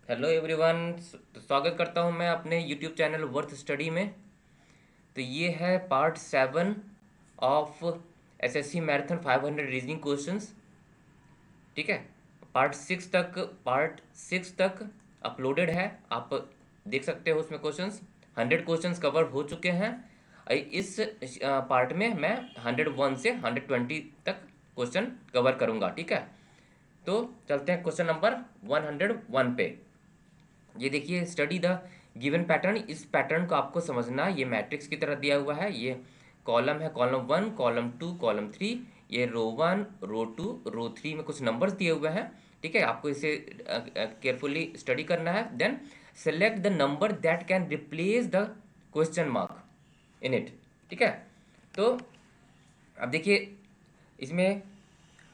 Hello everyone. स्वागत करता हूं मैं अपने यूट्यूब चैनल वर्थ स्टडी में। तो ये है part 7 of SSC marathon 500 reasoning questions. ठीक है, पार्ट 6 तक अपलोडेड है। आप देख सकते हो उसमें क्वेश्चंस 100 क्वेश्चंस कवर हो चुके हैं। इस पार्ट में मैं 101 से 120 तक क्वेश्चन कवर करूंगा। ठीक है, तो चलते हैं क्वेश्चन नंबर 101 पे। ये देखिए, स्टडी द गिवन पैटर्न। इस पैटर्न को आपको समझना है। ये मैट्रिक्स की तरह दिया हुआ है। ये कॉलम है, कॉलम 1, कॉलम 2, कॉलम 3। ये रो 1, रो 2, रो 3 में कुछ नंबर्स दिए हुए हैं। ठीक है, आपको इसे केयरफुली स्टडी करना है। Then select the number that can replace the question mark in it. ठीक है, तो अब देखिए इसमें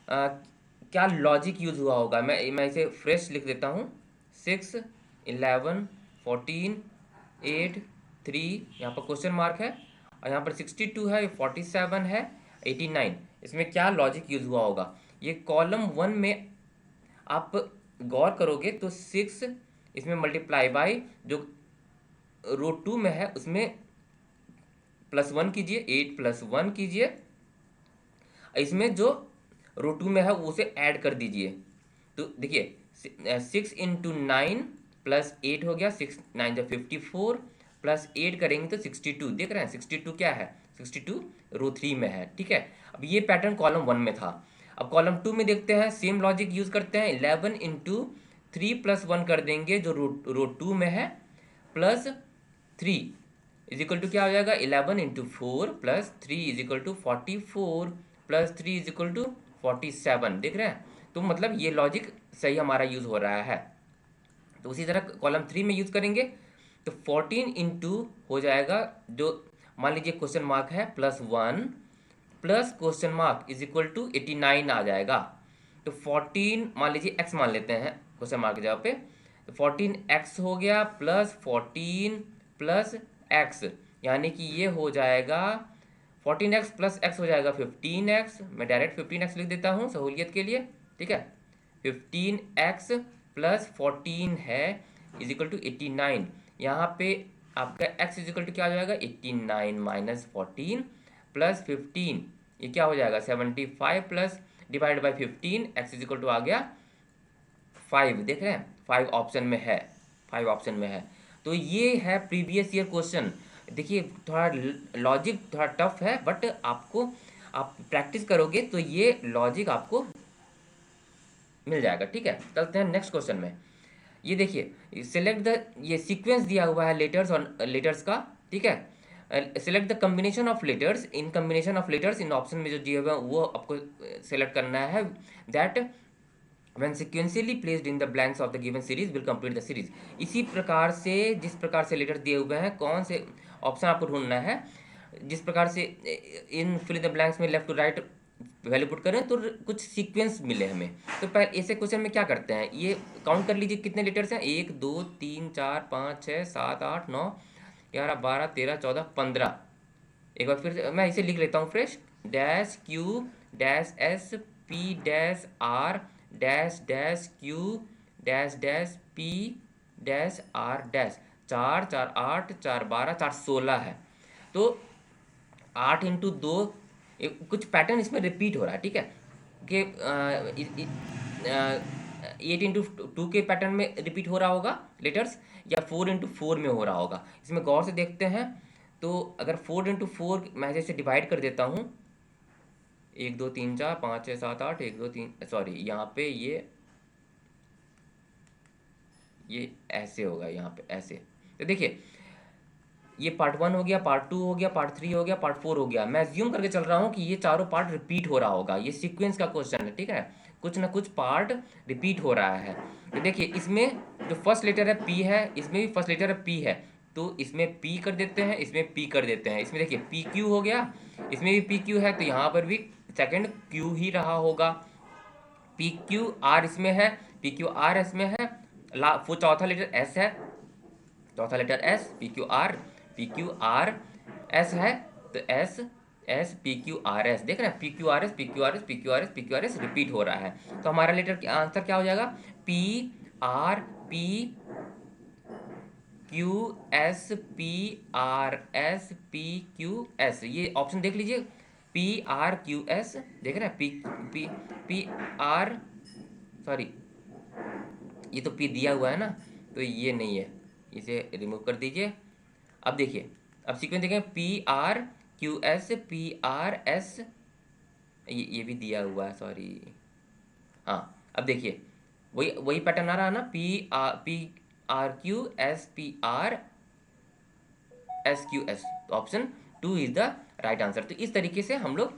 अ, क्या लॉजिक यूज हुआ होगा। मैं इसे फ्रेश लिख देता हूँ। 6, 11, 14, 8, 3, यहाँ पर क्वेश्चन मार्क है, और यहाँ पर 62 है, 47 है, 89। इसमें क्या लॉजिक यूज हुआ होगा। ये कॉलम 1 में आप गौर करोगे तो 6 इसमें मल्टीप्लाई बाय जो रो 2 में है उसमें +1 कीजिए, 8 +1 कीजिए। इसमें जो रो 2 में है वो उसे ऐड कर दीजिए। तो देखिए 6 × 9 +8 हो गया, 6 × 9 = 54, +8 करेंगे तो 62। देख रहे हैं 62 क्या है, 62 रो 3 में है। ठीक है, अब ये पैटर्न कॉलम 1 में था। अब कॉलम 2 में देखते हैं, सेम लॉजिक यूज करते हैं। 11 × 3 +1 कर देंगे जो रो 2 में है, +3 = क्या हो जाएगा, 11 × 4 +3 = 44 +3 = 47। देख रहे हैं, तो मतलब ये लॉजिक सही हमारा यूज हो रहा है। तो उसी तरह कॉलम 3 में यूज करेंगे तो 14 × हो जाएगा, जो मान लीजिए क्वेश्चन मार्क है +1 प्लस क्वेश्चन मार्क = 89 आ जाएगा। तो 14 मान लीजिए x मान लेते हैं क्वेश्चन मार्क की जगह पे, तो 14x हो गया +14 + x, यानी कि ये हो जाएगा 14x + x हो जाएगा 15x। मैं डायरेक्ट 15x लिख देता हूँ सहूलियत के लिए। ठीक है, 15x + 14 है = 89। यहाँ पे आपका x क्या हो जाएगा, 89 - 14 + 15, ये क्या हो जाएगा 75 प्लस डिवाइड बाई 15, x आ गया 5। देख रहे हैं 5 ऑप्शन में है, 5 ऑप्शन में है। तो ये है प्रीवियस ईयर क्वेश्चन। देखिए थोड़ा लॉजिक थोड़ा टफ है, बट आपको आप प्रैक्टिस करोगे तो ये लॉजिक आपको मिल जाएगा। ठीक है, चलते हैं नेक्स्ट क्वेश्चन में। ये देखिए सिलेक्ट द, ये सीक्वेंस दिया हुआ है लेटर्स और लेटर्स का। ठीक है, select the combination of letters. In combination of letters in option में जो दिए हुए हैं वो आपको सेलेक्ट करना है। That when sequentially placed in the blanks of the given series will complete the series। इसी प्रकार से जिस प्रकार से लेटर दिए हुए हैं, कौन से ऑप्शन आपको ढूंढना है, जिस प्रकार से इन फिल द ब्लैंक्स में left to right value put करें तो कुछ सीक्वेंस मिले हमें। तो पहले ऐसे क्वेश्चन में क्या करते हैं, ये काउंट कर लीजिए कितने लेटर्स हैं, 1 2 3 4 5 6 7 8 9 11 12 13 14 15। एक बार फिर मैं इसे लिख लेता हूँ fresh. Dash Q dash S P dash R dash dash Q dash dash P dash R dash. 4 4 8 4 12 4 16 है। तो 8 × 2 कुछ पैटर्न इसमें रिपीट हो रहा है। ठीक है, कि 8 × 2 के पैटर्न में रिपीट हो रहा होगा लेटर्स, या 4 × 4 में हो रहा होगा। इसमें गौर से देखते हैं। तो अगर 4 × 4 मैं जैसे डिवाइड कर देता हूँ, 1 2 3 4 5 6 7 8, 1 2 3, सॉरी यहाँ पे ये ऐसे होगा, यहाँ पे ऐसे। तो देखिए ये पार्ट 1 हो गया, पार्ट 2 हो गया, पार्ट 3 हो गया, पार्ट 4 हो गया। मैं अज्यूम करके चल रहा हूँ कि ये चारों पार्ट रिपीट हो रहा होगा। ये सीक्वेंस का क्वेश्चन है। ठीक है, कुछ ना कुछ पार्ट रिपीट हो रहा है। तो देखिए इसमें जो फर्स्ट लेटर है पी है, इसमें भी फर्स्ट लेटर है पी है, तो इसमें पी कर देते हैं, इसमें पी कर देते हैं। इसमें देखिए पी क्यू हो गया, इसमें भी पी क्यू है, तो यहाँ पर भी सेकंड क्यू ही रहा होगा। पी क्यू आर इसमें है, पी क्यू आर इसमें है, वो चौथा लेटर एस है, चौथा letter S, P Q R S है, तो S S P Q R S. देख रहे हैं P Q R S P Q R S P Q R S P Q R S repeat हो रहा है। तो हमारा लेटर आंसर क्या हो जाएगा, P R P Q S, P R S, P Q S, ये ऑप्शन देख लीजिए। पी आर क्यू एस देख रहे हैं, P P P R, sorry ये तो पी दिया हुआ है ना, तो ये नहीं है, इसे रिमूव कर दीजिए। अब देखिए, अब सीक्वेंस देखें, P R Q S, P R S, ये भी दिया हुआ है, सॉरी। हाँ, अब देखिए वही वही पैटर्न आ रहा है ना, P R Q S, P R S Q S, तो option 2 is the right answer. तो इस तरीके से हम लोग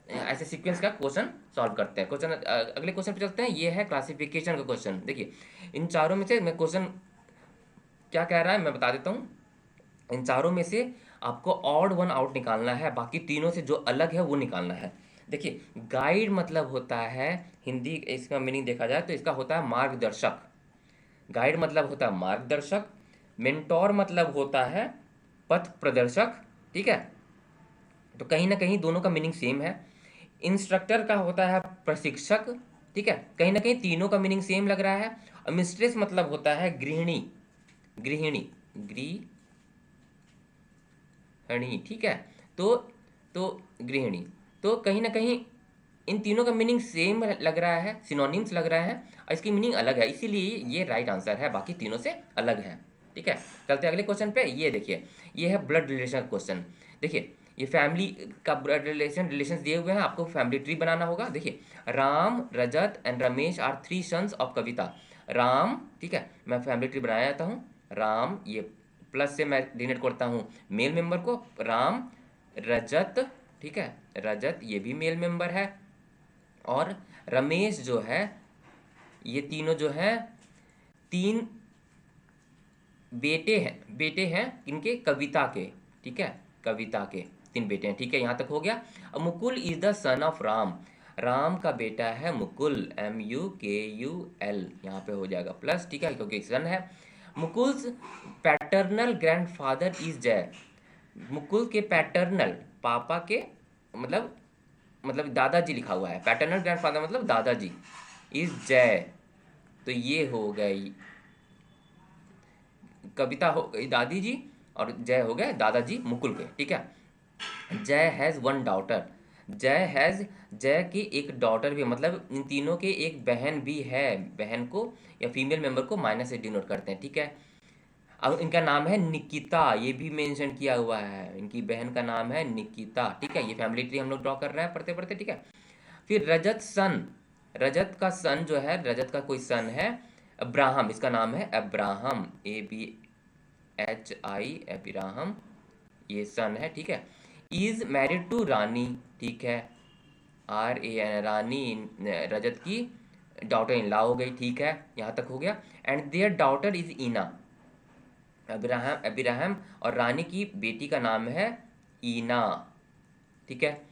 ऐसे सीक्वेंस का क्वेश्चन सॉल्व करते हैं। क्वेश्चन अगले क्वेश्चन पे चलते हैं, ये है क्लासिफिकेशन का क्वेश्चन। देखिए इन चारों में से मैं क्वेश्चन क्या कह रहा है मैं बता देता हूँ। इन चारों में से आपको ऑड वन आउट निकालना है, बाकी तीनों से जो अलग है वो निकालना है। देखिए गाइड मतलब होता है, हिंदी इसका मीनिंग देखा जाए तो इसका होता है मार्गदर्शक। गाइड मतलब होता है मार्गदर्शक। मेंटोर मतलब होता है पथ प्रदर्शक, ठीक है। तो कहीं ना कहीं दोनों का मीनिंग सेम है। इंस्ट्रक्टर का होता है प्रशिक्षक, ठीक है, कहीं ना कहीं तीनों का मीनिंग सेम लग रहा है। और मिस्ट्रेस मतलब होता है गृहिणी, गृहिणी, गृहिणी, ठीक है। तो तो गृहिणी, तो कहीं ना कहीं इन तीनों का मीनिंग सेम लग रहा है, सिनोनिम्स लग रहा है, और इसकी मीनिंग अलग है, इसीलिए ये राइट आंसर है, बाकी तीनों से अलग है, ठीक है। चलते हैं अगले क्वेश्चन पे। ये देखिए, ये है ब्लड रिलेशन क्वेश्चन। देखिए ये फैमिली का ब्लड रिलेशन दिए हुए हैं, आपको फैमिली ट्री बनाना होगा। देखिए Ram, Rajat and Ramesh are 3 sons of Kavita. Ram, ठीक है, मैं फैमिली ट्री बनाया जाता हूँ। राम, ये प्लस से मैं डिनोट करता हूँ मेल मेंबर को, राम, रजत, ठीक है, रजत ये भी मेल मेंबर है, और रमेश जो है, ये तीनों जो है 3 बेटे हैं इनके, कविता के, ठीक है, कविता के 3 बेटे हैं, ठीक है, यहाँ तक हो गया। अब Mukul is the son of Ram, Ram का बेटा है मुकुल, MUKUL, यहाँ पे हो जाएगा प्लस, ठीक है, क्योंकि सन है। मुकुल्स पैटर्नल ग्रैंडफादर इज जय, मुकुल के पैटर्नल, पापा के मतलब दादाजी लिखा हुआ है, पैटर्नल ग्रैंडफादर मतलब दादाजी, इज जय, तो ये हो गई, कविता हो गई दादी जी, और जय हो गए दादाजी मुकुल के, ठीक है। जय हैज़ 1 डॉटर, जय हैज़, जय की एक डॉटर भी, मतलब इन तीनों के एक बहन भी है, बहन को या फीमेल मेंबर को माइनस से डिनोट करते हैं, ठीक है। अब इनका नाम है निकिता, ये भी मेंशन किया हुआ है, इनकी बहन का नाम है निकिता, ठीक है। ये फैमिली ट्री हम लोग ड्रॉ कर रहे हैं पढ़ते पढ़ते, ठीक है। फिर रजत सन, रजत का सन जो है, रजत का कोई सन है अब्राहम, इसका नाम है अब्राहम, ABHI, अब्राहम, ये सन है, ठीक है। इज मैरिड टू रानी, ठीक है, RAN, रानी, रजत की डॉटर इन लॉ हो गई, ठीक है, यहाँ तक हो गया। And their daughter is Ina, Abraham और रानी की बेटी का नाम है ईना, ठीक है।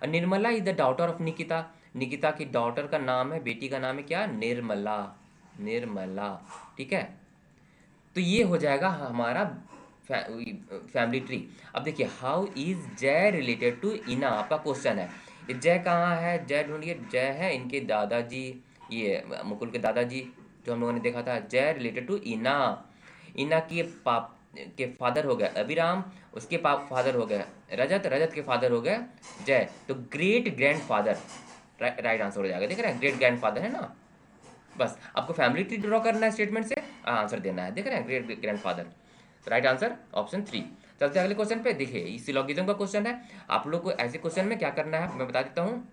Nirmala is the daughter of Nikita, Nikita की डॉटर का नाम है, बेटी का नाम है क्या, निर्मला, निर्मला, ठीक है। तो ये हो जाएगा हमारा फैमिली ट्री। अब देखिए हाउ इज जय रिलेटेड टू इना, आपका क्वेश्चन है। ये जय कहाँ है, जय ढूंढिए, जय है इनके दादाजी, ये मुकुल के दादाजी जो हम लोगों ने देखा था। जय रिलेटेड टू इना, इना के पाप के फादर हो गए अभिराम, उसके पाप फादर हो गए रजत, रजत के फादर हो गए जय, तो great grand father right answer हो जाएगा। देख रहे हैं ग्रेट ग्रैंड फादर है ना। बस आपको फैमिली ट्री ड्रॉ करना है, स्टेटमेंट से आंसर देना है। देख रहे हैं great grand father, right answer option 3। चलते हैं अगले क्वेश्चन पे। देखिए ये सिलोगिज्म का क्वेश्चन है। आप लोग को ऐसे क्वेश्चन में क्या करना है मैं बता देता हूँ।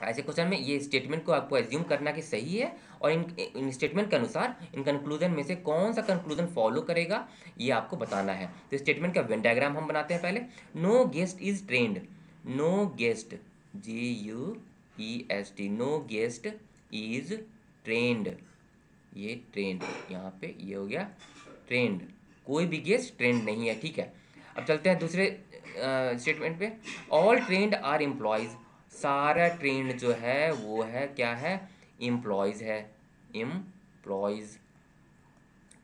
ऐसे क्वेश्चन में ये स्टेटमेंट को आपको एज्यूम करना कि सही है, और इन स्टेटमेंट के अनुसार इन कंक्लूजन में से कौन सा कंक्लूजन फॉलो करेगा ये आपको बताना है। तो स्टेटमेंट का वेन डायग्राम हम बनाते हैं पहले। No guest is trend, no guest, GUEST, no guest is trend, ये ट्रेंड, यहाँ पे ये हो गया ट्रेंड, कोई भी गेस्ट ट्रेंड नहीं है, ठीक है। अब चलते हैं दूसरे स्टेटमेंट पे। ऑल ट्रेंड आर एम्प्लॉयज़, सारा ट्रेंड जो है वो है क्या है, एम्प्लॉयज़ है, एम्प्लॉयज़,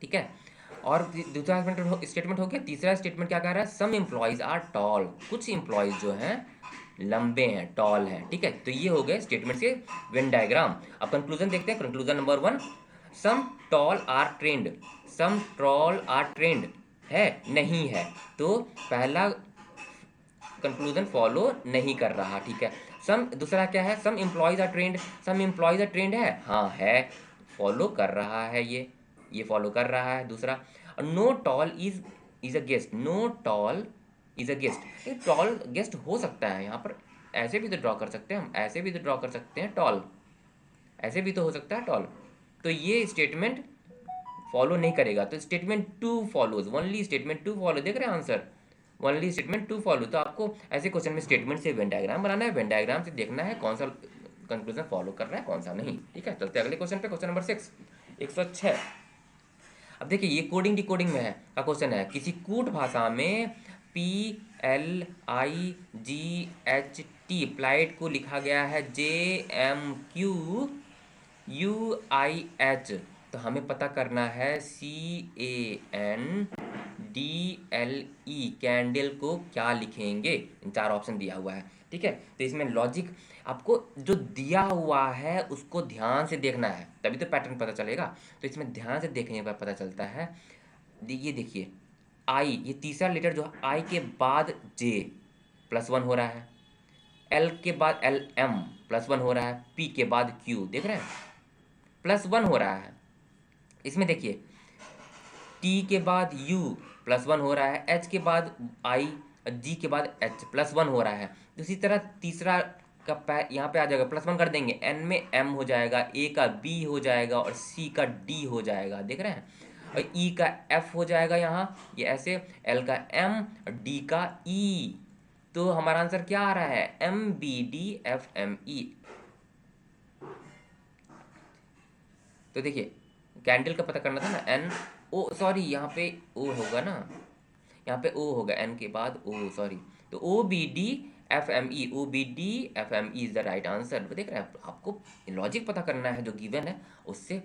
ठीक है। और दूसरा स्टेटमेंट हो गया। तीसरा स्टेटमेंट क्या कह रहा है, सम एम्प्लॉयज़ आर टॉल, कुछ एम्प्लॉयज़ जो हैं लंबे हैं, टॉल हैं, ठीक है। तो ये हो गए स्टेटमेंट के वेन डायग्राम। अब कंक्लूजन देखते हैं। Conclusion number 1, some tall are trend, some tall are trend है, नहीं है, तो पहला कंक्लूजन फॉलो नहीं कर रहा, ठीक है। सम, दूसरा क्या है, some employees are trend, some employees are trend है, हाँ है, फॉलो कर रहा है, ये फॉलो कर रहा है। दूसरा, no tall is a guest, no tall is a guest, ये टॉल गेस्ट हो सकता है, यहाँ पर ऐसे भी तो ड्रॉ कर सकते हैं हम, ऐसे भी तो ड्रॉ कर सकते हैं टॉल, ऐसे भी तो हो सकता है टॉल, तो ये स्टेटमेंट फॉलो नहीं करेगा, तो statement two follows, only statement two follow, देख रहे हैं answer, only statement two follow. तो आपको ऐसे क्वेश्चन में स्टेटमेंट से वेन डायग्राम बनाना है, वेन डायग्राम से देखना है कौन सा कंक्लूजन फॉलो कर रहा है कौन सा नहीं, ठीक है। चलते अगले क्वेश्चन पे, क्वेश्चन नंबर 6, 106। अब देखिए ये कोडिंग डिकोडिंग में है का क्वेश्चन है, किसी कूट भाषा में PLIGHT प्लाइट को लिखा गया है JMQUIH, तो हमें पता करना है CANDLE, कैंडल को क्या लिखेंगे, इन चार ऑप्शन दिया हुआ है, ठीक है। तो इसमें लॉजिक आपको जो दिया हुआ है उसको ध्यान से देखना है, तभी तो पैटर्न पता चलेगा। तो इसमें ध्यान से देखने पर पता चलता है, ये देखिए आई, ये तीसरा लेटर जो आई के बाद जे +1 हो रहा है, एल के बाद LM +1 हो रहा है, P के बाद Q, देख रहे हैं +1 हो रहा है। इसमें देखिए T के बाद U +1 हो रहा है, H के बाद I, G के बाद H +1 हो रहा है। इसी तरह तीसरा का यहाँ पे आ जाएगा, +1 कर देंगे, N में M हो जाएगा, A का B हो जाएगा और C का D हो जाएगा, देख रहे हैं, और E का F हो जाएगा यहाँ, ये ऐसे, L का M, D का E, तो हमारा आंसर क्या आ रहा है, MBDFME। तो देखिए कैंडल का पता करना था ना, N O, सॉरी यहाँ पे O होगा ना, यहाँ पे O होगा N के बाद O, सॉरी, तो OBDFME is the right answer. देख रहे हैं आपको लॉजिक पता करना है जो गिवन है, उससे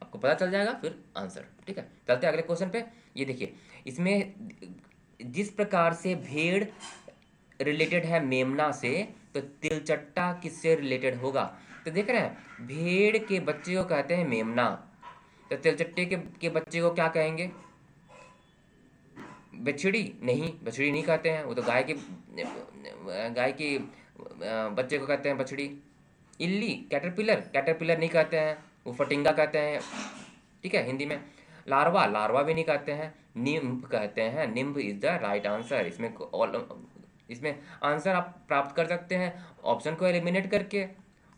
आपको पता चल जाएगा फिर आंसर, ठीक है। चलते हैं अगले क्वेश्चन पे। ये देखिए इसमें जिस प्रकार से भेड़ रिलेटेड है मेमना से, तो तिलचट्टा किससे रिलेटेड होगा, तो देख रहे हैं भेड़ के बच्चे को कहते हैं मेमना, तो तिलचट्टे के बच्चे को क्या कहेंगे, बछड़ी, नहीं बछड़ी नहीं कहते हैं, वो तो गाय के बच्चे को कहते हैं बछड़ी। इल्ली, कैटरपिलर, कैटरपिलर नहीं कहते हैं, वो फटिंगा कहते हैं, ठीक है हिंदी में। लार्वा, लार्वा भी नहीं कहते हैं, निम्फ कहते हैं, nymph is the right answer. इसमें आंसर आप प्राप्त कर सकते हैं ऑप्शन को एलिमिनेट करके,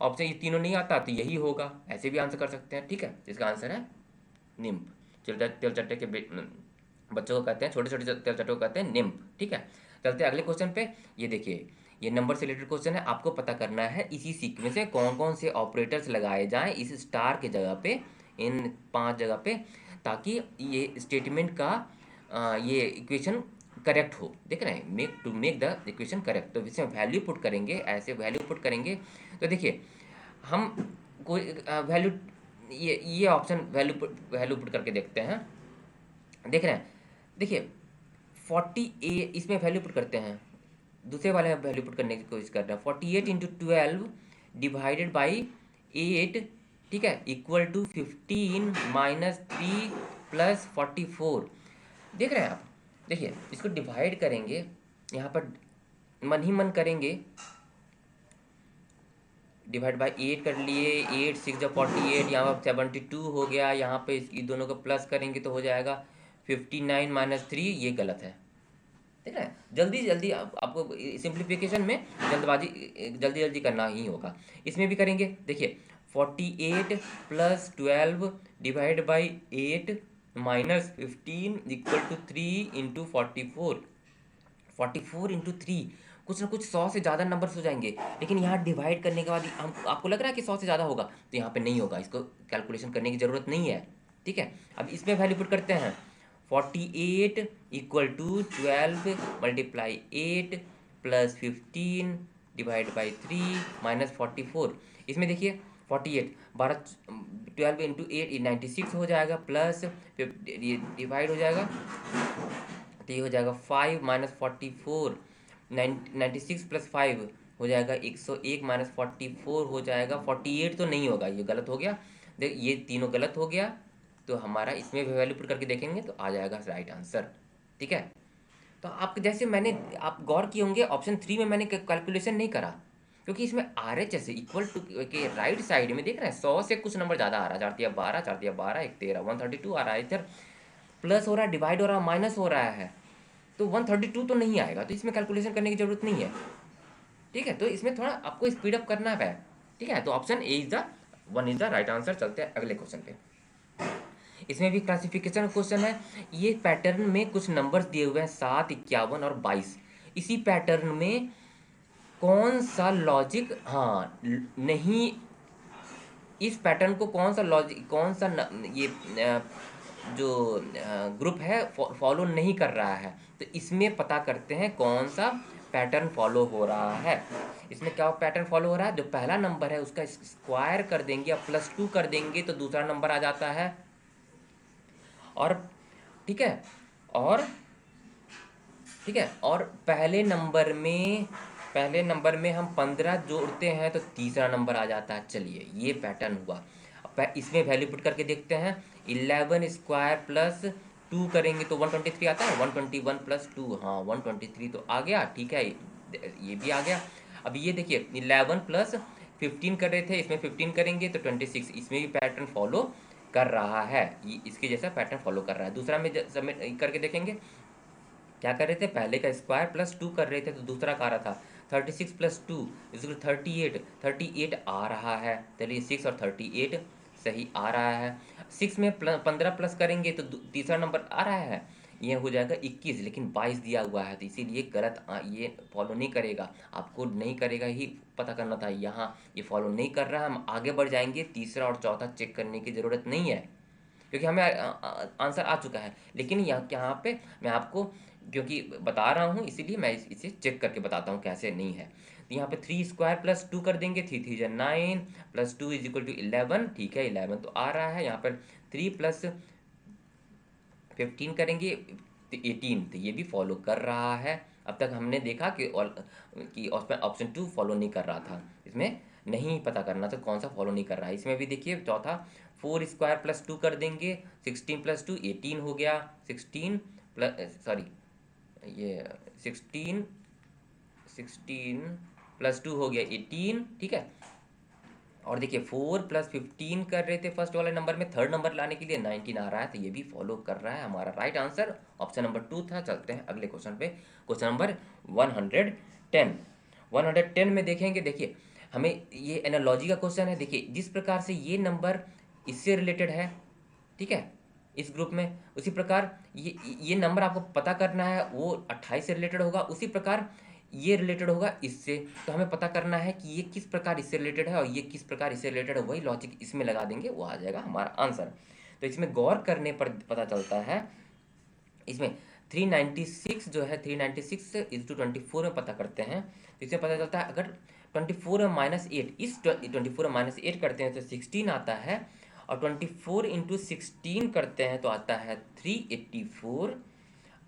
ऑप्शन ये तीनों नहीं आता तो यही होगा, ऐसे भी आंसर कर सकते हैं, ठीक है। इसका आंसर है निम्फ। तिलचट्टे के बच्चों को कहते हैं, छोटे छोटे तिलचट्टों को कहते हैं निम्फ, ठीक है। चलते हैं अगले क्वेश्चन पे। ये देखिए ये नंबर से रिलेटेड क्वेश्चन है, आपको पता करना है इसी सीक्वेंस में कौन कौन से ऑपरेटर्स लगाए जाएं इस स्टार के जगह पे, इन 5 जगह पे, ताकि ये स्टेटमेंट का ये इक्वेशन करेक्ट हो, देख रहे हैं, मेक द इक्वेशन करेक्ट। तो इसमें वैल्यू पुट करेंगे, ऐसे वैल्यू पुट करेंगे, तो देखिए हम कोई वैल्यू, ये ऑप्शन वैल्यू पुट करके देखते हैं, देख रहे हैं, देखिए 40A इसमें वैल्यू पुट करते हैं, दूसरे वाले में वैल्यू पुट करने की कोशिश कर रहे हैं, 48 × 12 डिवाइडेड बाई 8, ठीक है, इक्वल टू 15 - 3 + 44, देख रहे हैं आप, देखिए इसको डिवाइड करेंगे, यहाँ पर मन ही मन करेंगे, डिवाइड बाई 8 कर लिए, 8 6 × 48, यहाँ पर 72 हो गया, यहाँ पे इसकी दोनों को प्लस करेंगे तो हो जाएगा 59 - 3, ये गलत है, ठीक है। जल्दी जल्दी आपको सिंप्लीफिकेशन में जल्दी जल्दी करना ही होगा, इसमें भी करेंगे, देखिए 48 + 12 डिवाइड बाई 8 - 15 इक्वल टू 3 × 44, 44 × 3, कुछ ना कुछ 100 से ज़्यादा नंबर्स हो जाएंगे, लेकिन यहाँ डिवाइड करने के बाद हम आपको लग रहा है कि 100 से ज़्यादा होगा, तो यहाँ पे नहीं होगा, इसको कैलकुलेशन करने की ज़रूरत नहीं है, ठीक है। अब इसमें वैल्यू पुट करते हैं, 48 = 12 × 8 + 15 डिवाइड बाई 3 - 44, इसमें देखिए 48 12 12 × 8 96 हो जाएगा, प्लस ये डिवाइड हो जाएगा, तो ये हो जाएगा 5 - 44, 96 + 5 हो जाएगा 101 - 44 हो जाएगा, 48 तो नहीं होगा, ये गलत हो गया, देख ये तीनों गलत हो गया, तो हमारा इसमें भी वैल्यू पुट करके देखेंगे तो आ जाएगा राइट आंसर। ठीक है, तो आप जैसे मैंने आप गौर किए होंगे ऑप्शन 3 में मैंने कैलकुलेशन नहीं करा, क्योंकि इसमें आर एच ऐसे इक्वल टू के राइट साइड में देख रहे हैं 100 से कुछ नंबर ज़्यादा आ रहा है, 4 4 12 12 1 13 132 आ रहा है, इधर प्लस हो रहा है, डिवाइड हो रहा है, माइनस हो रहा है, तो 132 तो नहीं आएगा, तो इसमें कैलकुलेशन करने की जरूरत नहीं है। ठीक है, तो इसमें थोड़ा आपको स्पीड अप करना है। ठीक है, तो option A is the one is the right answer. चलते हैं अगले क्वेश्चन पे। इसमें भी क्लासिफिकेशन क्वेश्चन है। ये पैटर्न में कुछ नंबर्स दिए हुए हैं 7, 51 और 22। इसी पैटर्न में कौन सा लॉजिक, हाँ नहीं, इस पैटर्न को कौन सा लॉजिक, कौन सा ये जो ग्रुप है फॉलो नहीं कर रहा है, तो इसमें पता करते हैं कौन सा पैटर्न फॉलो हो रहा है। इसमें क्या पैटर्न फॉलो हो रहा है, जो पहला नंबर है उसका स्क्वायर कर देंगे या +2 कर देंगे तो दूसरा नंबर आ जाता है। और ठीक है, और ठीक है, और पहले नंबर में हम 15 जोड़ते हैं तो तीसरा नंबर आ जाता है। चलिए ये पैटर्न हुआ। अब इसमें वैल्यू पुट करके देखते हैं। 11 स्क्वायर प्लस 2 करेंगे तो 123 आता है, 121 प्लस 2, हाँ 123 तो आ गया। ठीक है, ये भी आ गया। अब ये देखिए 11 प्लस 15 कर रहे थे, इसमें 15 करेंगे तो 26, इसमें भी पैटर्न फॉलो कर रहा है, ये इसके जैसा पैटर्न फॉलो कर रहा है। दूसरा में सबमिट करके देखेंगे क्या कर रहे थे, पहले का स्क्वायर +2 कर रहे थे तो दूसरा का आ रहा था 36 + 2 इसको 38 आ रहा है। चलिए 6 और 38 सही आ रहा है। 6 में 15 प्लस करेंगे तो तीसरा नंबर आ रहा है, ये हो जाएगा 21, लेकिन 22 दिया हुआ है तो इसीलिए गलत, ये फॉलो नहीं करेगा, आपको नहीं करेगा ही पता करना था। यहाँ ये फॉलो नहीं कर रहा है, हम आगे बढ़ जाएंगे, तीसरा और चौथा चेक करने की ज़रूरत नहीं है क्योंकि हमें आंसर आ चुका है। लेकिन यहाँ पे मैं आपको क्योंकि बता रहा हूँ इसीलिए मैं इसे चेक करके बताता हूँ कैसे नहीं है। तो यहाँ पे 3 स्क्वायर प्लस 2 कर देंगे, 3 3 9 प्लस 2 इज इक्वल टू 11। ठीक है, 11 तो आ रहा है। यहाँ पर 3 प्लस 15 करेंगे तो 18, तो ये भी फॉलो कर रहा है। अब तक हमने देखा कि ऑप्शन 2 फॉलो नहीं कर रहा था, इसमें नहीं पता करना था कौन सा फॉलो नहीं कर रहा है। इसमें भी देखिए चौथा 4 स्क्वायर प्लस 2 कर देंगे, 16 प्लस 2 18 हो गया, 16 प्लस सॉरी ये 16 प्लस 2 हो गया 18। ठीक है, और देखिए 4 प्लस 15 कर रहे थे फर्स्ट वाले नंबर में, थर्ड नंबर लाने के लिए 19 आ रहा है, तो ये भी फॉलो कर रहा है। हमारा राइट आंसर ऑप्शन नंबर 2 था। चलते हैं अगले क्वेश्चन पे। Question number 110। 110 में देखेंगे, देखिए हमें ये एनालॉजी का क्वेश्चन है। देखिए जिस प्रकार से ये नंबर इससे रिलेटेड है, ठीक है, इस ग्रुप में, उसी प्रकार ये नंबर आपको पता करना है, वो 28 से रिलेटेड होगा, उसी प्रकार ये रिलेटेड होगा इससे। तो हमें पता करना है कि ये किस प्रकार इससे रिलेटेड है और ये किस प्रकार इससे रिलेटेड है, वही लॉजिक इसमें लगा देंगे, वो आ जाएगा हमारा आंसर। तो इसमें गौर करने पर पता चलता है, इसमें 396 जो है 396 इज टू 24 में पता करते हैं तो इससे पता चलता है अगर 24 में -8, इस 24 में -8 करते हैं तो 16 आता है, और 24 इंटू 16 करते हैं तो आता है 384।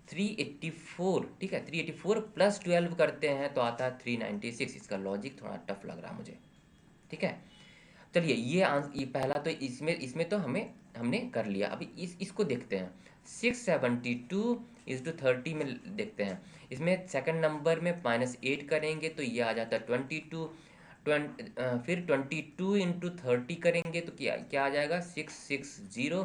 384, ठीक है, 384 प्लस 12 करते हैं तो आता है 396। इसका लॉजिक थोड़ा टफ लग रहा है मुझे। ठीक है, चलिए ये पहला तो इसमें तो हमने कर लिया। अभी इसको देखते हैं। 672 इज टू 30 में देखते हैं। इसमें सेकंड नंबर में -8 करेंगे तो ये आ जाता है 22। फिर 22 इंटू 30 करेंगे तो क्या क्या आ जाएगा 660।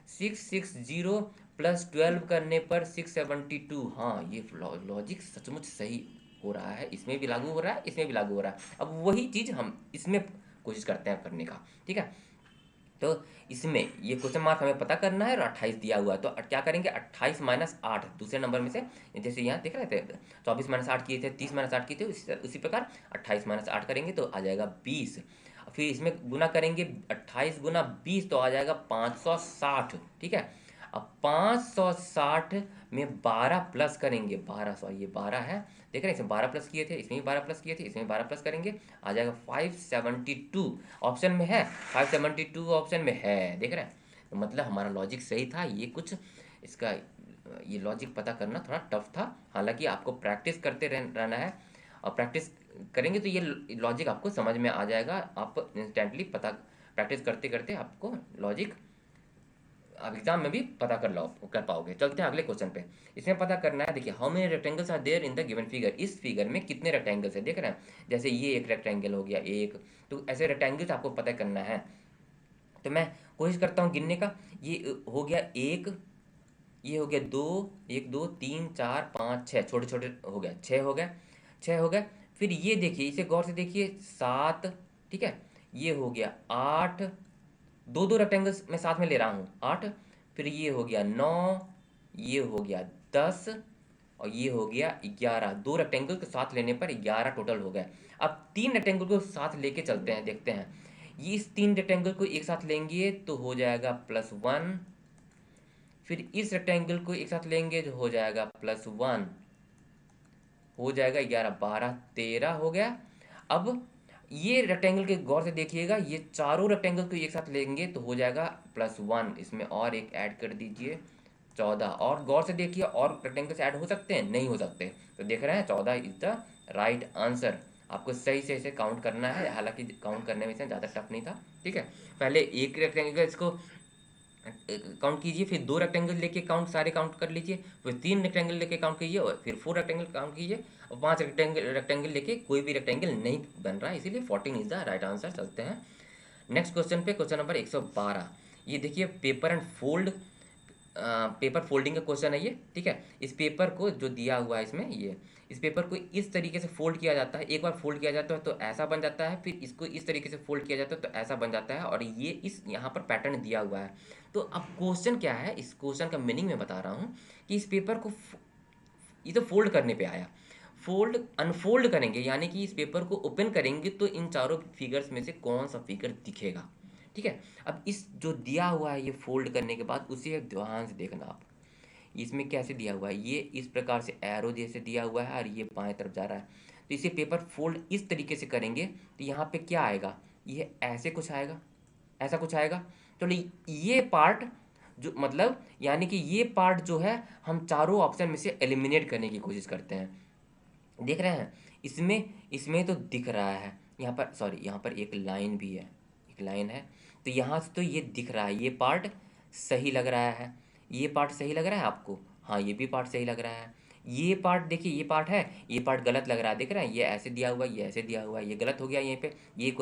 660 प्लस 12 करने पर 672। हाँ, ये लॉजिक सचमुच सही हो रहा है, इसमें भी लागू हो रहा है, इसमें भी लागू हो रहा है। अब वही चीज़ हम इसमें कोशिश करते हैं करने का। ठीक है, तो इसमें ये क्वेश्चन मार्क हमें पता करना है और 28 दिया हुआ है, तो क्या करेंगे 28 - 8 दूसरे नंबर में से, जैसे यहाँ देख रहे थे 24 - 8 किए थे, 30 - 8 किए थे, उसी प्रकार 28 - 8 करेंगे तो आ जाएगा 20। फिर इसमें गुना करेंगे 28 गुना 20 तो आ जाएगा 560। ठीक है, अब 560 में 12 प्लस करेंगे, 12 ये 12 है, देख रहे हैं इसमें 12 प्लस किए थे, इसमें भी 12 प्लस किए थे, इसमें 12 प्लस करेंगे आ जाएगा 572। ऑप्शन में है 572, ऑप्शन में है, देख रहे हैं। तो मतलब हमारा लॉजिक सही था। ये कुछ इसका ये लॉजिक पता करना थोड़ा टफ था, हालांकि आपको प्रैक्टिस करते रहना है, और प्रैक्टिस करेंगे तो ये लॉजिक आपको समझ में आ जाएगा, आप इंस्टेंटली पता प्रैक्टिस करते करते आपको लॉजिक आप एग्जाम में भी पता कर पाओगे। चलते हैं अगले क्वेश्चन पे। इसमें पता करना है, देखिए how many rectangles are there in the given figure. इस फिगर में कितने रेक्टेंगल्स है देख रहे हैं, जैसे ये एक रेक्टेंगल हो गया एक, तो ऐसे रेक्टेंगल्स आपको पता करना है। तो मैं कोशिश करता हूँ गिनने का। ये हो गया एक, ये हो गया दो, एक दो तीन चार पाँच छः, छोटे छोटे हो गया, छः हो गया, छः हो गया। फिर ये देखिए, इसे गौर से देखिए, सात, ठीक है, ये हो गया आठ, दो दो रेक्टेंगल्स मैं साथ में ले रहा हूँ, आठ, फिर ये हो गया नौ, ये हो गया 10, और ये हो गया 11। दो रेक्टेंगल के साथ लेने पर 11 टोटल हो गया। अब तीन रेक्टेंगल को साथ लेके चलते हैं, देखते हैं। ये इस तीन रेक्टेंगल को एक साथ लेंगे तो हो जाएगा +1, फिर इस रेक्टेंगल को एक साथ लेंगे तो हो जाएगा +1, हो जाएगा 11 12 13 हो गया। अब ये रेक्टेंगल के गौर से देखिएगा, ये चारों रेक्टेंगल को एक साथ लेंगे तो हो जाएगा +1, इसमें और एक ऐड कर दीजिए 14। और गौर से देखिए, और रेक्टेंगल्स ऐड हो सकते हैं, नहीं हो सकते। तो देख रहे हैं 14 इज द राइट आंसर। आपको सही से इसे काउंट करना है, हालांकि काउंट करने में इसे ज़्यादा टफ नहीं था, ठीक है। पहले एक रेक्टेंगल इसको काउंट कीजिए, फिर दो रेक्टेंगल लेके काउंट सारे काउंट कर लीजिए, फिर तीन रेक्टेंगल लेके काउंट कीजिए, और फिर 4 रेक्टेंगल काउंट कीजिए, और 5 रेक्टेंगल लेके कोई भी रेक्टेंगल नहीं बन रहा है, इसीलिए 14 इज द राइट आंसर। चलते हैं नेक्स्ट क्वेश्चन पे, क्वेश्चन नंबर 112। ये देखिए paper and fold, paper folding का क्वेश्चन है ये, ठीक है। इस पेपर को जो दिया हुआ है इसमें, ये इस पेपर को इस तरीके से फोल्ड किया जाता है। एक बार फोल्ड किया जाता है तो ऐसा बन जाता है, फिर इसको इस तरीके से फोल्ड किया जाता है तो ऐसा बन जाता है, और ये इस यहाँ पर पैटर्न दिया हुआ है। तो अब क्वेश्चन क्या है, इस क्वेश्चन का मीनिंग मैं बता रहा हूँ कि इस पेपर को ये तो फोल्ड करने पे आया, फोल्ड अनफोल्ड करेंगे, यानी कि इस पेपर को ओपन करेंगे तो इन चारों फिगर्स में से कौन सा फिगर दिखेगा, ठीक है। अब इस जो दिया हुआ है ये फोल्ड करने के बाद, उसे ध्यान से देखना आप, इसमें कैसे दिया हुआ है, ये इस प्रकार से एरो जैसे दिया हुआ है और ये बाएं तरफ जा रहा है। तो इसे पेपर फोल्ड इस तरीके से करेंगे तो यहाँ पे क्या आएगा, ये ऐसे कुछ आएगा, ऐसा कुछ आएगा। तो ये पार्ट जो मतलब यानी कि ये पार्ट जो है, हम चारों ऑप्शन में से एलिमिनेट करने की कोशिश करते हैं। देख रहे हैं, इसमें इसमें तो दिख रहा है, यहाँ पर सॉरी, यहाँ पर एक लाइन भी है, एक लाइन है, तो यहाँ से तो ये दिख रहा है, ये पार्ट सही लग रहा है, ये पार्ट सही लग रहा है आपको, हाँ ये भी पार्ट सही लग रहा है। ये पार्ट देखिए, ये पार्ट है, ये पार्ट गलत लग रहा है, देख रहे हैं, ये ऐसे दिया हुआ है, ये ऐसे दिया हुआ है, ये गलत हो गया, यहीं पे ये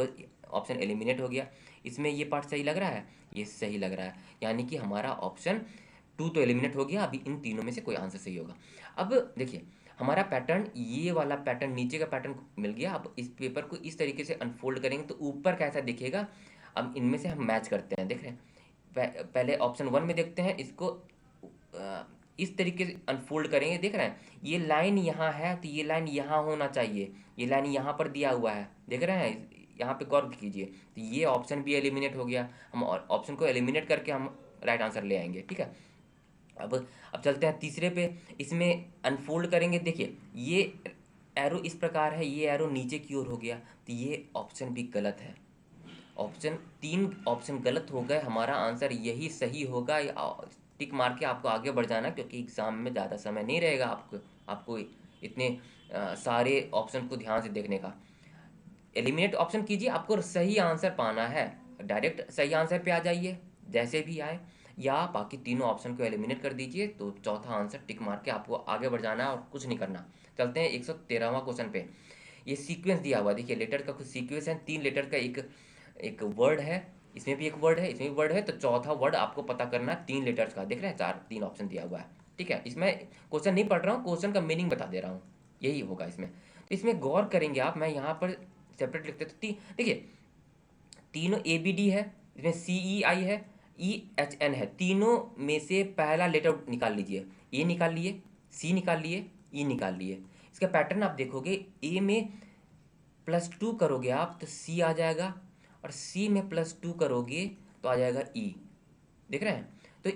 ऑप्शन एलिमिनेट हो गया। इसमें ये पार्ट सही लग रहा है, ये सही लग रहा है, यानी कि हमारा ऑप्शन 2 तो एलिमिनेट हो गया। अभी इन तीनों में से कोई आंसर सही होगा। अब देखिए हमारा पैटर्न, ये वाला पैटर्न, नीचे का पैटर्न मिल गया। अब इस पेपर को इस तरीके से अनफोल्ड करेंगे तो ऊपर कैसा दिखेगा। अब इनमें से हम मैच करते हैं, देख रहे हैं, पहले ऑप्शन 1 में देखते हैं, इसको इस तरीके से अनफोल्ड करेंगे, देख रहे हैं, ये लाइन यहाँ है तो ये लाइन यहाँ होना चाहिए, ये लाइन यहाँ पर दिया हुआ है, देख रहे हैं, यहाँ पे गौर कीजिए। तो ये ऑप्शन भी एलिमिनेट हो गया, हम ऑप्शन को एलिमिनेट करके हम राइट आंसर ले आएंगे, ठीक है। अब चलते हैं तीसरे पे, इसमें अनफोल्ड करेंगे, देखिए ये एरो इस प्रकार है, ये एरो नीचे की ओर हो गया, तो ये ऑप्शन भी गलत है। ऑप्शन 3 ऑप्शन गलत हो गए, हमारा आंसर यही सही होगा। टिक मार के आपको आगे बढ़ जाना, क्योंकि एग्ज़ाम में ज़्यादा समय नहीं रहेगा आपको इतने सारे ऑप्शन को ध्यान से देखने का। एलिमिनेट ऑप्शन कीजिए, आपको सही आंसर पाना है, डायरेक्ट सही आंसर पे आ जाइए जैसे भी आए, या बाकी तीनों ऑप्शन को एलिमिनेट कर दीजिए, तो चौथा आंसर टिक मार के आपको आगे बढ़ जाना है और कुछ नहीं करना। चलते हैं 113वां क्वेश्चन पे। ये सीक्वेंस दिया हुआ, देखिए लेटर का कुछ सीक्वेंस है, 3 लेटर का एक वर्ड है, इसमें भी एक वर्ड है, इसमें भी वर्ड है, तो चौथा वर्ड आपको पता करना है 3 लेटर्स का। देख रहे हैं 3 ऑप्शन दिया हुआ है, ठीक है। इसमें क्वेश्चन नहीं पढ़ रहा हूँ, क्वेश्चन का मीनिंग बता दे रहा हूँ, यही होगा इसमें। तो इसमें गौर करेंगे आप, मैं यहाँ पर सेपरेट लिखते तो देखिए तीनों ABD है, इसमें CEI है, EHN है, तीनों में से पहला लेटर निकाल लीजिए, ए निकाल लिए, सी निकाल लिए, ई निकाल लिए। इसका पैटर्न आप देखोगे, ए में +2 करोगे आप तो सी आ जाएगा, और सी में +2 करोगे तो आ जाएगा ई, देख रहे हैं। तो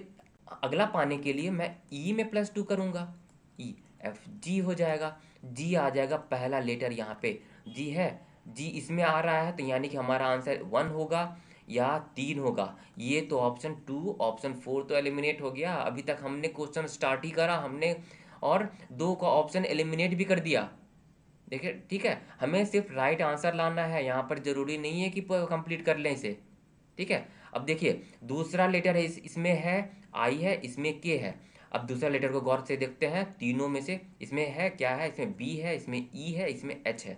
अगला पाने के लिए मैं ई में +2 करूँगा, ई FG हो जाएगा, जी आ जाएगा, पहला लेटर यहाँ पे जी है, जी इसमें आ रहा है, तो यानी कि हमारा आंसर 1 होगा या 3 होगा। ये तो ऑप्शन 2 ऑप्शन 4 तो एलिमिनेट हो गया। अभी तक हमने क्वेश्चन स्टार्ट ही करा हमने, और 2 का ऑप्शन एलिमिनेट भी कर दिया। देखिए ठीक है, हमें सिर्फ राइट आंसर लाना है, यहाँ पर ज़रूरी नहीं है कि कंप्लीट कर लें इसे, ठीक है। अब देखिए दूसरा लेटर है, इसमें है आई है, इसमें के है। अब दूसरा लेटर को गौर से देखते हैं, तीनों में से इसमें है क्या है, इसमें बी है, इसमें ई है, इसमें एच है।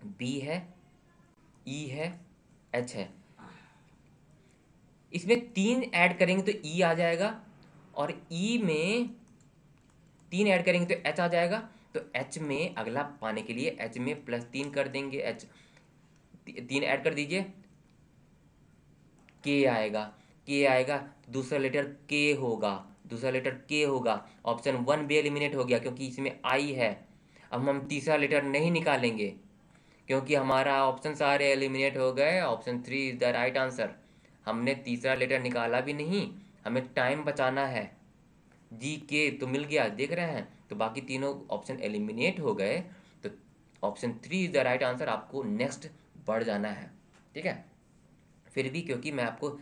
बी है, ई है, एच है। इसमें 3 ऐड करेंगे तो ई आ जाएगा, और ई में 3 ऐड करेंगे तो एच आ जाएगा। तो एच में अगला पाने के लिए एच में +3 कर देंगे, एच 3 ऐड कर दीजिए, के आएगा। के आएगा, दूसरा लेटर के होगा, दूसरा लेटर के होगा। ऑप्शन 1 भी एलिमिनेट हो गया क्योंकि इसमें आई है। अब हम तीसरा लेटर नहीं निकालेंगे क्योंकि हमारा ऑप्शन सारे एलिमिनेट हो गए। Option 3 is the right answer. हमने तीसरा लेटर निकाला भी नहीं, हमें टाइम बचाना है। जी के तो मिल गया, देख रहे हैं, तो बाकी तीनों ऑप्शन एलिमिनेट हो गए। तो option 3 is the right answer. आपको नेक्स्ट बढ़ जाना है, ठीक है। फिर भी क्योंकि मैं आपको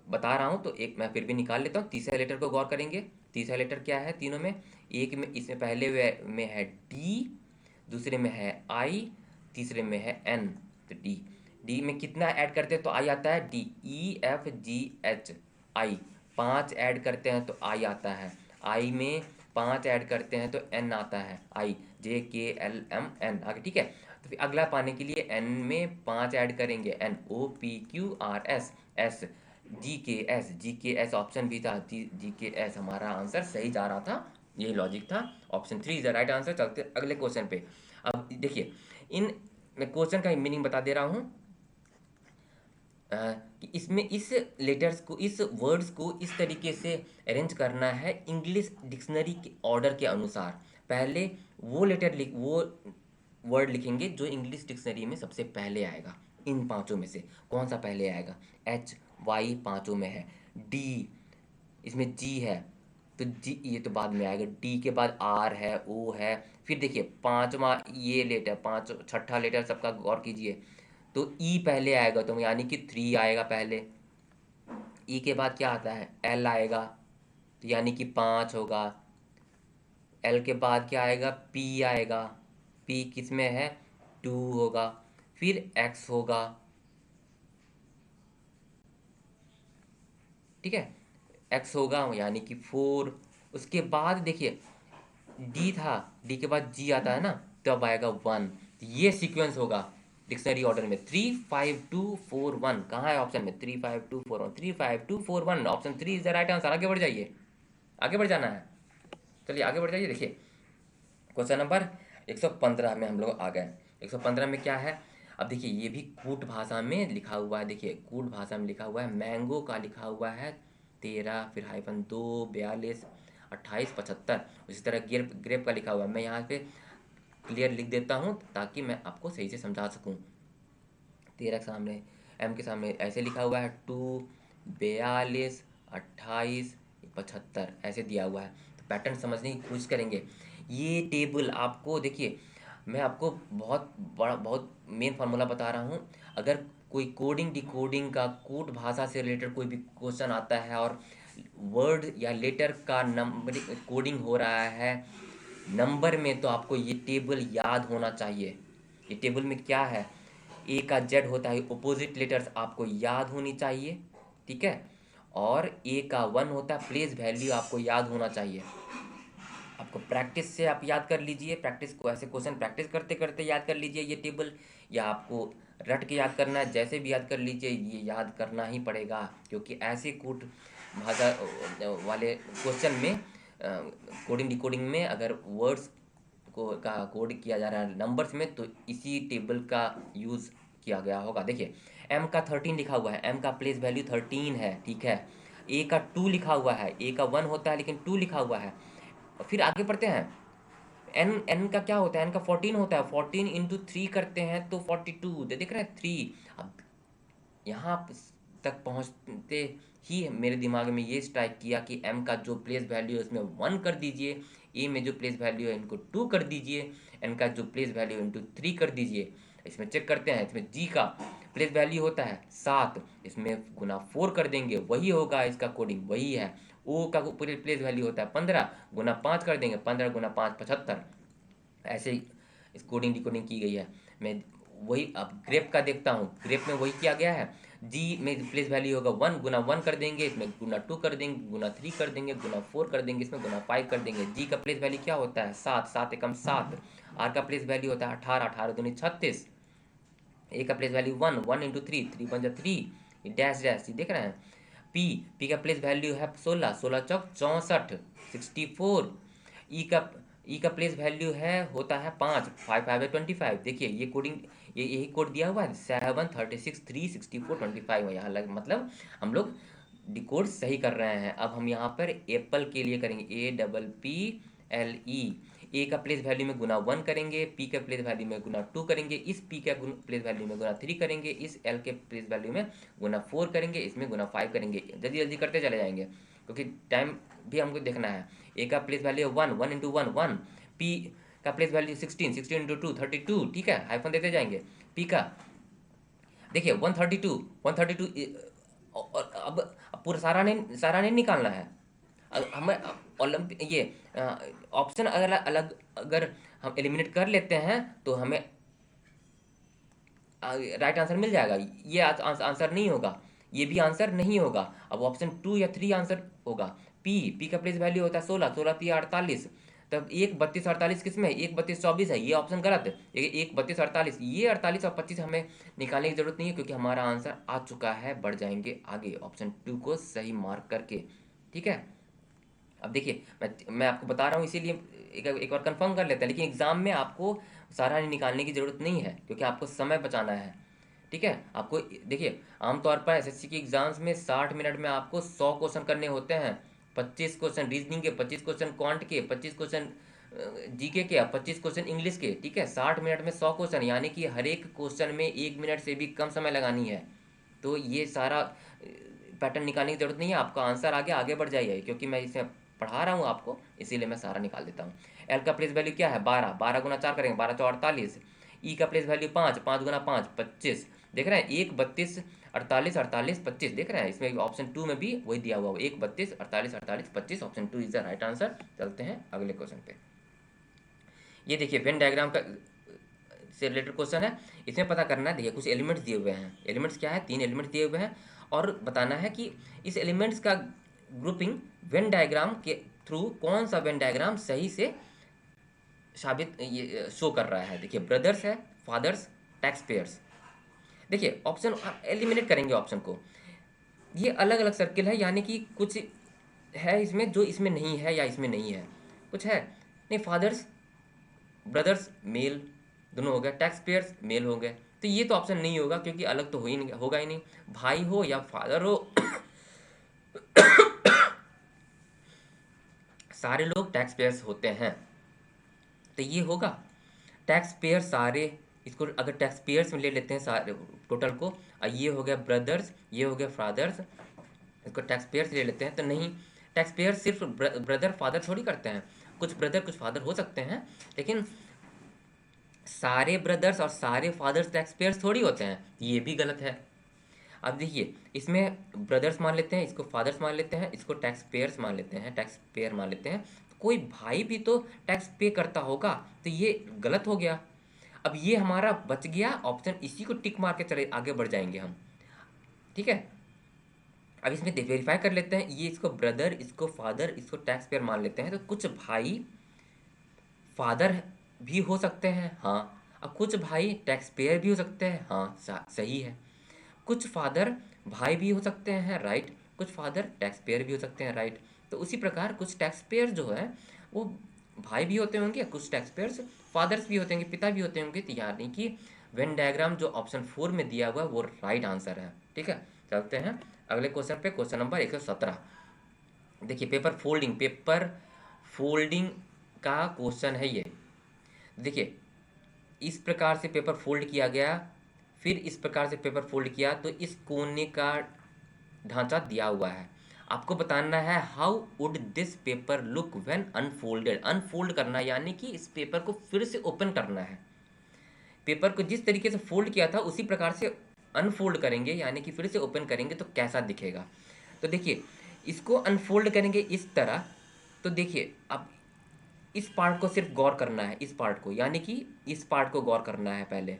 बता रहा हूँ तो एक मैं फिर भी निकाल लेता हूँ। तीसरे लेटर को गौर करेंगे, तीसरा लेटर क्या है तीनों में, एक में इसमें पहले में है डी, दूसरे में है आई, तीसरे में है एन। तो डी, डी में कितना ऐड करते हैं तो आई आता है, D E F G H I. 5 add करते हैं तो आई आता है, आई में 5 ऐड करते हैं तो एन आता है, आई जे के एल एम एन आगे, ठीक है। तो फिर अगला पाने के लिए एन में 5 ऐड करेंगे, N O P Q R S S G K S, G K S option भी था, जी के एस हमारा आंसर सही जा रहा था, ये लॉजिक था। Option 3 is the right answer. चलते अगले क्वेश्चन पे। अब देखिए इन मैं क्वेश्चन का मीनिंग बता दे रहा हूँ कि इसमें इस लेटर्स को, इस वर्ड्स को इस तरीके से अरेंज करना है इंग्लिश डिक्शनरी के ऑर्डर के अनुसार। पहले वो लेटर लिख, वो वर्ड लिखेंगे जो इंग्लिश डिक्शनरी में सबसे पहले आएगा। इन पांचों में से कौन सा पहले आएगा, एच वाई पांचों में है, डी इसमें जी है तो जी ये तो बाद में आएगा, डी के बाद आर है, ओ है। फिर देखिए पांचवा ये लेटर, पांच छठा लेटर सबका गौर कीजिए, तो ई पहले आएगा, तो यानी कि 3 आएगा पहले। ई के बाद क्या आता है, एल आएगा, तो यानी कि 5 होगा। एल के बाद क्या आएगा, पी आएगा, पी किस में है, 2 होगा। फिर एक्स होगा, ठीक है, एक्स होगा यानी कि 4। उसके बाद देखिए डी था, डी के बाद जी आता है ना, तब आएगा 1। ये सीक्वेंस होगा डिक्शनरी ऑर्डर में, 3 5 2 4 1। कहाँ है ऑप्शन में, 3 5 2 4 1, 3 5 2 4 1। Option 3 is the right answer. आगे बढ़ जाइए, आगे बढ़ जाना है, चलिए आगे बढ़ जाइए। देखिए क्वेश्चन नंबर 115 में हम लोग आ गए। 115 में क्या है, अब देखिए ये भी कूट भाषा में लिखा हुआ है। देखिए कूट भाषा में लिखा हुआ है, मैंगो का लिखा हुआ है 13, फिर -2 42 28 75। उसी तरह ग्रेप, ग्रेप का लिखा हुआ है। मैं यहाँ पे क्लियर लिख देता हूँ ताकि मैं आपको सही से समझा सकूँ। 13 के सामने, एम के सामने ऐसे लिखा हुआ है 2 42 28 75 ऐसे दिया हुआ है। तो पैटर्न समझने की कोशिश करेंगे। ये टेबल आपको देखिए, मैं आपको बहुत बड़ा, बहुत मेन फार्मूला बता रहा हूँ। अगर कोई कोडिंग डिकोडिंग का, कूट भाषा से रिलेटेड कोई भी क्वेश्चन आता है और वर्ड या लेटर का नंबर कोडिंग हो रहा है नंबर में, तो आपको ये टेबल याद होना चाहिए। ये टेबल में क्या है, ए का जेड होता है, अपोजिट लेटर्स आपको याद होनी चाहिए, ठीक है। और ए का 1 होता है, प्लेस वैल्यू आपको याद होना चाहिए। आपको प्रैक्टिस से आप याद कर लीजिए, प्रैक्टिस को ऐसे क्वेश्चन प्रैक्टिस करते करते याद कर लीजिए ये टेबल, या आपको रट के याद करना है, जैसे भी याद कर लीजिए, ये याद करना ही पड़ेगा क्योंकि ऐसे कूट भाषा वाले क्वेश्चन में, कोडिंग डिकोडिंग में अगर वर्ड्स को का कोड किया जा रहा है नंबर्स में, तो इसी टेबल का यूज़ किया गया होगा। देखिए एम का 13 लिखा हुआ है, एम का प्लेस वैल्यू 13 है, ठीक है। ए का 2 लिखा हुआ है, ए का 1 होता है लेकिन 2 लिखा हुआ है। और फिर आगे पढ़ते हैं, एन एन का क्या होता है, एन का 14 होता है, 14 इंटू 3 करते हैं तो 42, देख रहे हैं 3। अब यहाँ तक पहुँचते ही मेरे दिमाग में ये स्ट्राइक किया कि एम का जो प्लेस वैल्यू है उसमें 1 कर दीजिए, ए में जो प्लेस वैल्यू है इनको 2 कर दीजिए, एन का जो प्लेस वैल्यू है इनको 3 कर दीजिए। इसमें चेक करते हैं, इसमें जी का प्लेस वैल्यू होता है 7, इसमें गुना 4 कर देंगे, वही होगा इसका कोडिंग, वही है। ओ का प्लेस वैल्यू होता है 15, गुना 5 कर देंगे, 15 गुना 5 75। ऐसे ही इस कोडिंग डिकोडिंग की गई है। मैं वही अब ग्रेप का देखता हूँ, ग्रेप में वही किया गया है। जी में प्लेस वैल्यू होगा 1, गुना 1 कर देंगे, इसमें गुना 2 कर देंगे, गुना 3 कर देंगे, गुना 4 कर देंगे, इसमें गुना 5 कर देंगे। जी का प्लेस वैल्यू क्या होता है 7, 7 एकम 7। आर का प्लेस वैल्यू होता है 18, 18 दूनी 36। ए का प्लेस वैल्यू 1, 1 इंटू 3, 3 पंजा 3, डैश डैश, ये देख रहे हैं। पी का प्लेस वैल्यू है 16, 16 चौक 64, 64। ई का प्लेस वैल्यू है होता है 5, 5 5 25। देखिए ये कोडिंग, ये यही कोड दिया हुआ है 7 36 3 64 25 यहाँ लग, मतलब हम लोग डिकोड सही कर रहे हैं। अब हम यहाँ पर एप्पल के लिए करेंगे APPLE। ए का प्लेस वैल्यू में गुना 1 करेंगे, पी के प्लेस वैल्यू में गुना 2 करेंगे, इस पी के प्लेस वैल्यू में गुना 3 करेंगे, इस एल के प्लेस वैल्यू में गुना 4 करेंगे, इसमें गुना 5 करेंगे। जल्दी जल्दी करते चले जाएंगे क्योंकि टाइम भी हमको देखना है। ए का प्लेस वैल्यू 1, 1 इंटू 1 1। पी का प्लेस वैल्यू 16, 16 इंटू 2 32। ठीक है, हाइफन देते जाएंगे। पी का देखिए 132, 132। और अब पूरा सारा नहीं निकालना है। हमें ओलंपिक ये ऑप्शन अगर अलग अगर हम एलिमिनेट कर लेते हैं तो हमें राइट आंसर मिल जाएगा। ये आंसर नहीं होगा, ये भी आंसर नहीं होगा। अब ऑप्शन 2 या 3 आंसर होगा। पी का प्लेस वैल्यू होता है 16, 16 3 48। तब 1 32 48 किस में, 1 32 24 है, ये ऑप्शन गलत है। 1 32 48, ये 48 और 25 हमें निकालने की जरूरत नहीं है क्योंकि हमारा आंसर आ चुका है। बढ़ जाएंगे आगे ऑप्शन 2 को सही मार्क करके। ठीक है, अब देखिए मैं आपको बता रहा हूँ इसीलिए एक बार कंफर्म कर लेते हैं, लेकिन एग्जाम में आपको सारा निकालने की ज़रूरत नहीं है क्योंकि आपको समय बचाना है। ठीक है, आपको देखिए आमतौर पर एसएससी के एग्जाम्स में 60 मिनट में आपको 100 क्वेश्चन करने होते हैं। 25 क्वेश्चन रीजनिंग के, 25 क्वेश्चन क्वांट के, 25 क्वेश्चन जीके के, 25 क्वेश्चन इंग्लिश के। ठीक है, 60 मिनट में 100 क्वेश्चन, यानी कि हर एक क्वेश्चन में 1 मिनट से भी कम समय लगानी है। तो ये सारा पैटर्न निकालने की जरूरत नहीं है, आपका आंसर आगे बढ़ जाइए क्योंकि मैं इसे पढ़ा रहा हूँ आपको, इसीलिए मैं सारा निकाल देता हूँ। एल का प्लेस वैल्यू क्या है 12, 12 गुना 4 करेंगे 12 चौ 48। ई का प्लेस वैल्यू 5, 5 गुना 5 25। देख रहे हैं 1 32 48 48 25। देख रहे हैं इसमें ऑप्शन 2 में भी वही दिया हुआ है 1 32 48 48 25। Option 2 is the right answer. चलते हैं अगले क्वेश्चन पे। ये देखिए वेन डायग्राम का से रिलेटेड क्वेश्चन है। इसमें पता करना है, देखिए कुछ एलिमेंट्स दिए हुए हैं। एलिमेंट्स क्या है, 3 एलिमेंट्स दिए हुए हैं और बताना है कि इस एलिमेंट्स का ग्रुपिंग वेन डायग्राम के थ्रू कौन सा वेन डायग्राम सही से साबित ये शो कर रहा है। देखिए ब्रदर्स है, फादर्स, टैक्स पेयर्स। देखिए ऑप्शन एलिमिनेट करेंगे ऑप्शन को। ये अलग अलग सर्किल है, यानी कि कुछ है इसमें जो इसमें नहीं है या इसमें नहीं है, कुछ है नहीं। फादर्स ब्रदर्स मेल दोनों हो गए, टैक्स पेयर्स मेल हो गए, तो ये तो ऑप्शन नहीं होगा क्योंकि अलग तो हो ही नहीं, होगा ही नहीं। भाई हो या फादर हो सारे लोग टैक्स पेयर्स होते हैं, तो ये होगा टैक्स पेयर सारे। इसको अगर टैक्स पेयर्स में ले लेते हैं सारे टोटल को, ये हो गया ब्रदर्स, ये हो गया फादर्स, इसको टैक्स पेयर्स ले लेते हैं तो नहीं। टैक्स पेयर सिर्फ ब्रदर फादर थोड़ी करते हैं, कुछ ब्रदर कुछ फादर हो सकते हैं, लेकिन सारे ब्रदर्स और सारे फादर्स टैक्स पेयर्स थोड़ी होते हैं, ये भी गलत है। अब देखिए इसमें ब्रदर्स मान लेते हैं, इसको फादर्स मान लेते हैं, इसको टैक्स पेयर्स मान लेते हैं, टैक्स पेयर मान लेते हैं, तो कोई भाई भी तो टैक्स पे करता होगा, तो ये गलत हो गया। अब ये हमारा बच गया ऑप्शन, इसी को टिक मार के चले आगे बढ़ जाएंगे हम। ठीक है, अब इसमें वेरीफाई कर लेते हैं, ये इसको ब्रदर, इसको फादर, इसको टैक्स पेयर मान लेते हैं, तो कुछ भाई फादर भी हो सकते हैं, हाँ। अब कुछ भाई टैक्स पेयर भी हो सकते हैं, हाँ सही है। कुछ फादर भाई भी हो सकते हैं, राइट। कुछ फादर टैक्स पेयर भी हो सकते हैं, राइट। तो उसी प्रकार कुछ टैक्स पेयर जो है वो भाई भी होते होंगे, कुछ टैक्स पेयर्स फादर्स भी होते होंगे, पिता भी होते होंगे, तो यानी कि वेन डायग्राम जो ऑप्शन 4 में दिया हुआ है वो राइट आंसर है। ठीक है, चलते हैं अगले क्वेश्चन पे, क्वेश्चन नंबर 117। देखिए पेपर फोल्डिंग का क्वेश्चन है ये। देखिए इस प्रकार से पेपर फोल्ड किया गया, फिर इस प्रकार से पेपर फोल्ड किया, तो इस कोने का ढांचा दिया हुआ है। आपको बताना है how would this paper look when unfolded. Unfold करना यानी कि इस पेपर को फिर से ओपन करना है। पेपर को जिस तरीके से फोल्ड किया था उसी प्रकार से अनफोल्ड करेंगे, यानी कि फिर से ओपन करेंगे तो कैसा दिखेगा। तो देखिए इसको अनफोल्ड करेंगे इस तरह, तो देखिए अब इस पार्ट को सिर्फ गौर करना है, इस पार्ट को, यानी कि इस पार्ट को गौर करना है पहले।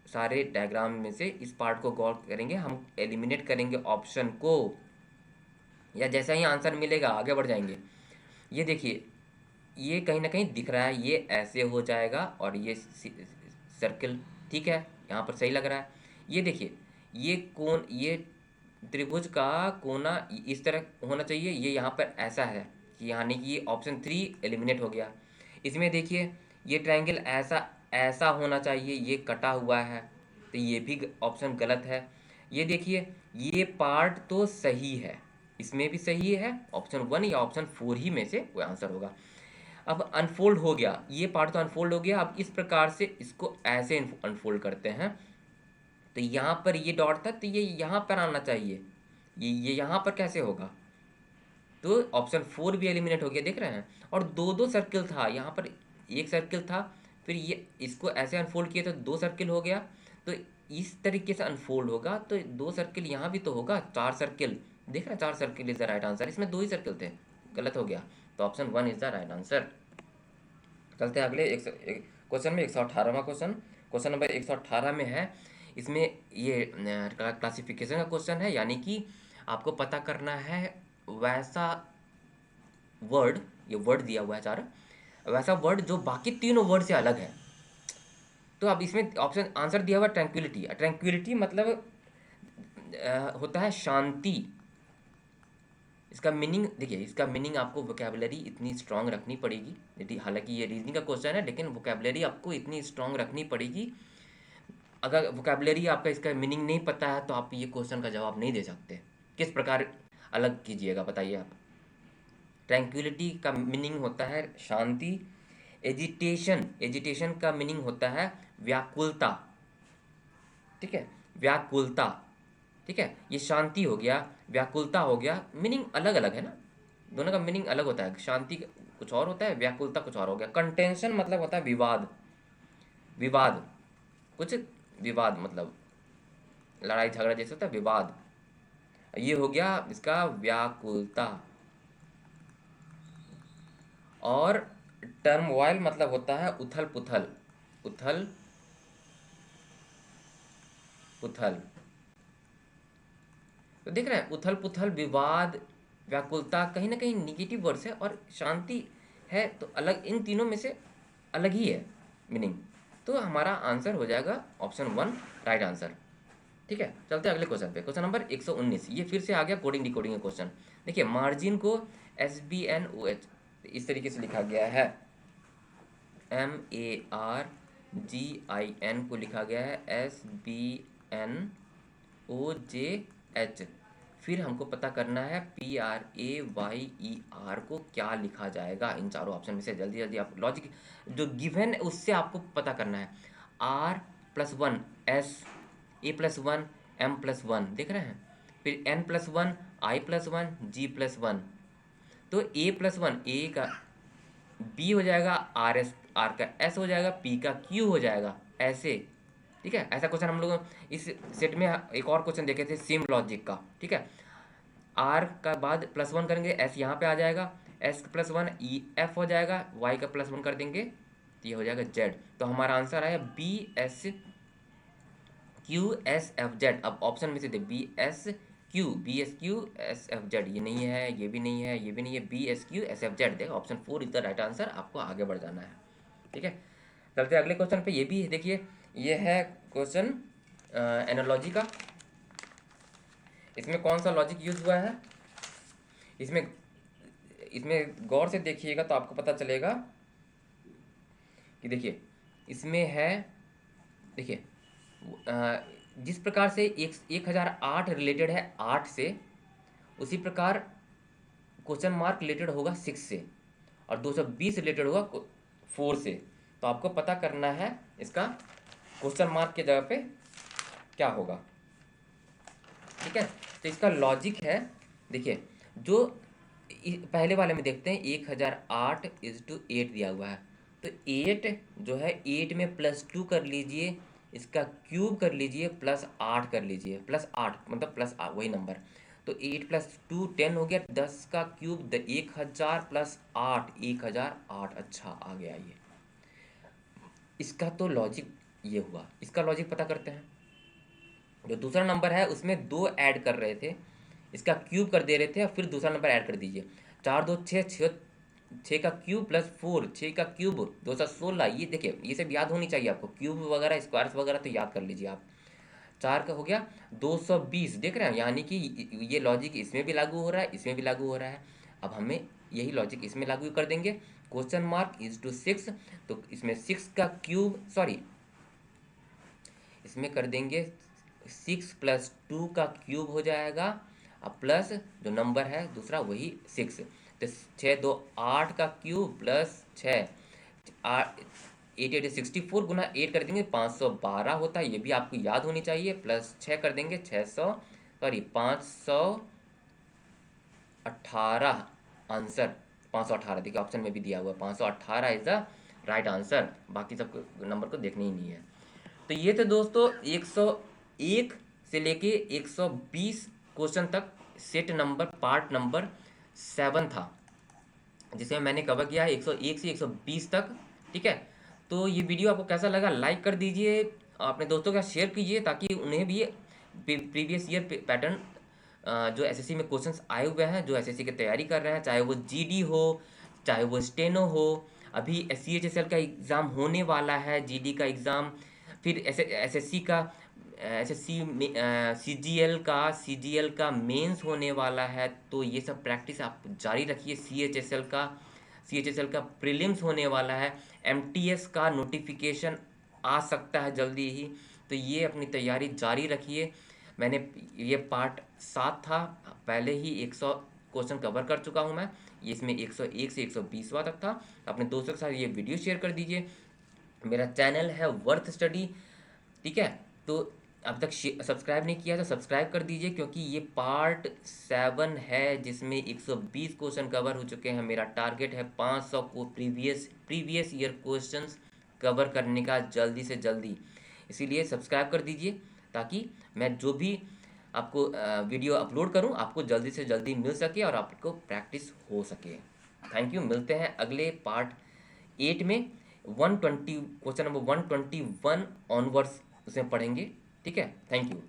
सारे डायग्राम में से इस पार्ट को गौर करेंगे, हम एलिमिनेट करेंगे ऑप्शन को, या जैसा ही आंसर मिलेगा आगे बढ़ जाएंगे। ये देखिए, ये कहीं ना कहीं दिख रहा है, ये ऐसे हो जाएगा और ये सर्कल, ठीक है, यहाँ पर सही लग रहा है। ये देखिए, ये कोण, ये त्रिभुज का कोना इस तरह होना चाहिए, ये यहाँ पर ऐसा है, यानी कि ये ऑप्शन 3 एलिमिनेट हो गया। इसमें देखिए, ये ट्रायंगल ऐसा ऐसा होना चाहिए, ये कटा हुआ है, तो ये भी ऑप्शन गलत है। ये देखिए, ये पार्ट तो सही है, इसमें भी सही है, ऑप्शन 1 या ऑप्शन 4 ही में से कोई आंसर होगा। अब अनफोल्ड हो गया, ये पार्ट तो अनफोल्ड हो गया। अब इस प्रकार से इसको ऐसे अनफोल्ड करते हैं, तो यहाँ पर ये डॉट था, तो ये यहाँ पर आना चाहिए, ये यहाँ पर कैसे होगा? तो ऑप्शन 4 भी एलिमिनेट हो गया, देख रहे हैं। और दो दो सर्किल था, यहाँ पर एक सर्किल था, फिर ये इसको ऐसे अनफोल्ड किया तो 2 सर्किल हो गया। तो इस तरीके से अनफोल्ड होगा तो 2 सर्किल यहाँ भी तो होगा, 4 सर्किल, देख रहे हैं, 4 circle is the right answer. इसमें 2 ही सर्किल थे, गलत हो गया, तो option 1 is the right answer. चलते हैं अगले क्वेश्चन में, 118वां क्वेश्चन। क्वेश्चन नंबर 118 में है, इसमें ये क्लासिफिकेशन का क्वेश्चन है, यानी कि आपको पता करना है वैसा वर्ड, ये वर्ड दिया हुआ है 4, वैसा वर्ड जो बाकी तीनों वर्ड से अलग है। तो अब इसमें ऑप्शन आंसर दिया हुआ ट्रैंक्विलिटी। ट्रैंक्विलिटी मतलब होता है शांति। इसका मीनिंग देखिए, इसका मीनिंग आपको वोकैबुलरी इतनी स्ट्रांग रखनी पड़ेगी, यदि हालांकि ये रीजनिंग का क्वेश्चन है, लेकिन वोकैबुलरी आपको इतनी स्ट्रांग रखनी पड़ेगी। अगर वोकैबुलरी आपका इसका मीनिंग नहीं पता है तो आप ये क्वेश्चन का जवाब नहीं दे सकते। किस प्रकार अलग कीजिएगा बताइए आप? ट्रैंक्विलिटी का मीनिंग होता है शांति। एजिटेशन, एजिटेशन का मीनिंग होता है व्याकुलता, ठीक है, व्याकुलता, ठीक है। ये शांति हो गया, व्याकुलता हो गया, मीनिंग अलग अलग है ना, दोनों का मीनिंग अलग होता है। शांति कुछ और होता है, व्याकुलता कुछ और हो गया। कंटेंशन मतलब होता है विवाद, विवाद, कुछ विवाद मतलब लड़ाई झगड़ा जैसे होता है, विवाद। ये हो गया इसका व्याकुलता। और टर्मोइल मतलब होता है उथल पुथल, उथल पुथल। तो देख रहे हैं, उथल पुथल, विवाद, व्याकुलता कहीं ना कहीं निगेटिव वर्ड्स है, और शांति है तो अलग, इन तीनों में से अलग ही है मीनिंग। तो हमारा आंसर हो जाएगा ऑप्शन 1 राइट आंसर, ठीक है। चलते हैं अगले क्वेश्चन पे, क्वेश्चन नंबर 119। ये फिर से आ गया कोडिंग डिकोडिंग का क्वेश्चन। देखिए, मार्जिन को SBNOH इस तरीके से लिखा गया है, MARGIN को लिखा गया है SBNOJH। फिर हमको पता करना है PRAYER को क्या लिखा जाएगा इन चारों ऑप्शन में से। जल्दी जल्दी आप लॉजिक जो गिवन है उससे आपको पता करना है। R+1 S, A+1 M+1, देख रहे हैं, फिर N+1 I+1 G+1। तो A+1 A का B हो जाएगा, R का S हो जाएगा, P का Q हो जाएगा, ऐसे, ठीक है। ऐसा क्वेश्चन हम लोग इस सेट में एक और क्वेश्चन देखे थे सेम लॉजिक का, ठीक है। R का बाद +1 करेंगे, S यहाँ पे आ जाएगा, S+1 EF हो जाएगा, Y का +1 कर देंगे तो ये हो जाएगा Z। तो हमारा आंसर आया BSQSFZ। अब ऑप्शन में से दे BSQSFZ, ये नहीं है, ये भी नहीं है, ये भी नहीं है, BSQSFZ, देखो option 4 is the right answer. आपको आगे बढ़ जाना है, ठीक है। चलते हैं अगले क्वेश्चन पे। ये भी देखिए, ये है क्वेश्चन एनालॉजी का। इसमें कौन सा लॉजिक यूज हुआ है, इसमें इसमें गौर से देखिएगा तो आपको पता चलेगा कि देखिए, इसमें है, देखिए जिस प्रकार से 1008 रिलेटेड है 8 से, उसी प्रकार क्वेश्चन मार्क रिलेटेड होगा 6 से, और 220 रिलेटेड होगा 4 से। तो आपको पता करना है इसका क्वेश्चन मार्क के जगह पे क्या होगा, ठीक है। तो इसका लॉजिक है, देखिए, जो पहले वाले में देखते हैं 1008:8 दिया हुआ है, तो 8 जो है 8 में +2 कर लीजिए, इसका क्यूब कर लीजिए, +8 कर लीजिए, +8 मतलब वही नंबर। तो 8 + 2 10 हो गया, 10 का क्यूब 1000 +8 1008। अच्छा आ गया ये, इसका तो लॉजिक ये हुआ। इसका लॉजिक पता करते हैं। जो दूसरा नंबर है उसमें 2 ऐड कर रहे थे, इसका क्यूब कर दे रहे थे, और फिर दूसरा नंबर ऐड कर दीजिए। 4 2 6, 6 का क्यूब प्लस 4, 6 का क्यूब 216। ये देखिए, ये सब याद होनी चाहिए आपको, क्यूब वगैरह स्क्वायर्स वगैरह तो याद कर लीजिए आप। 4 का हो गया 220, देख रहे हैं, यानी कि ये लॉजिक इसमें भी लागू हो रहा है, इसमें भी लागू हो रहा है। अब हमें यही लॉजिक इसमें लागू कर देंगे। क्वेश्चन मार्क इज टू 6, तो इसमें 6 का क्यूब, सॉरी, इसमें कर देंगे 6 प्लस 2 का क्यूब हो जाएगा, अब प्लस जो नंबर है दूसरा वही 6, तो 6 2 8 का क्यूब प्लस 6, 8 8 64 गुना 8 कर देंगे 512 होता है, ये भी आपको याद होनी चाहिए। प्लस 6 कर देंगे 600, सॉरी 518 आंसर, 518 देखिए ऑप्शन में भी दिया हुआ है, 518 इज द राइट आंसर। बाकी सब नंबर को देखने ही नहीं है। तो ये थे दोस्तों 101 से लेके 120 क्वेश्चन तक सेट नंबर पार्ट नंबर 7 था, जिसमें मैंने कवर किया है 101 से 120 तक। ठीक है, तो ये वीडियो आपको कैसा लगा लाइक कर दीजिए, अपने दोस्तों के साथ शेयर कीजिए, ताकि उन्हें भी प्रीवियस ईयर पैटर्न जो एसएससी में क्वेश्चंस आए हुए हैं, जो एसएससी की तैयारी कर रहे हैं, चाहे वो जीडी हो, चाहे वो स्टेनो हो, अभी सीएचएसएल का एग्ज़ाम होने वाला है, जीडी का एग्ज़ाम, फिर एसएससी का, एसएससी में सीजीएल का मेंस होने वाला है। तो ये सब प्रैक्टिस आप जारी रखिए। सीएचएसएल का प्रीलिम्स होने वाला है, एमटीएस का नोटिफिकेशन आ सकता है जल्दी ही, तो ये अपनी तैयारी जारी रखिए। मैंने ये पार्ट 7 था, पहले ही 100 क्वेश्चन कवर कर चुका हूँ मैं, ये इसमें 101 से 120वां तक था। अपने दोस्तों के साथ ये वीडियो शेयर कर दीजिए। मेरा चैनल है वर्थ स्टडी, ठीक है, तो अब तक सब्सक्राइब नहीं किया तो सब्सक्राइब कर दीजिए, क्योंकि ये पार्ट 7 है जिसमें 120 क्वेश्चन कवर हो चुके हैं। मेरा टारगेट है 500 को प्रीवियस ईयर क्वेश्चंस कवर करने का जल्दी से जल्दी, इसीलिए सब्सक्राइब कर दीजिए, ताकि मैं जो भी आपको वीडियो अपलोड करूं आपको जल्दी से जल्दी मिल सके और आपको प्रैक्टिस हो सके। थैंक यू, मिलते हैं अगले पार्ट 8 में। 120 क्वेश्चन नंबर 121 ऑनवर्ड्स उसमें पढ़ेंगे। ठीक है, थैंक यू।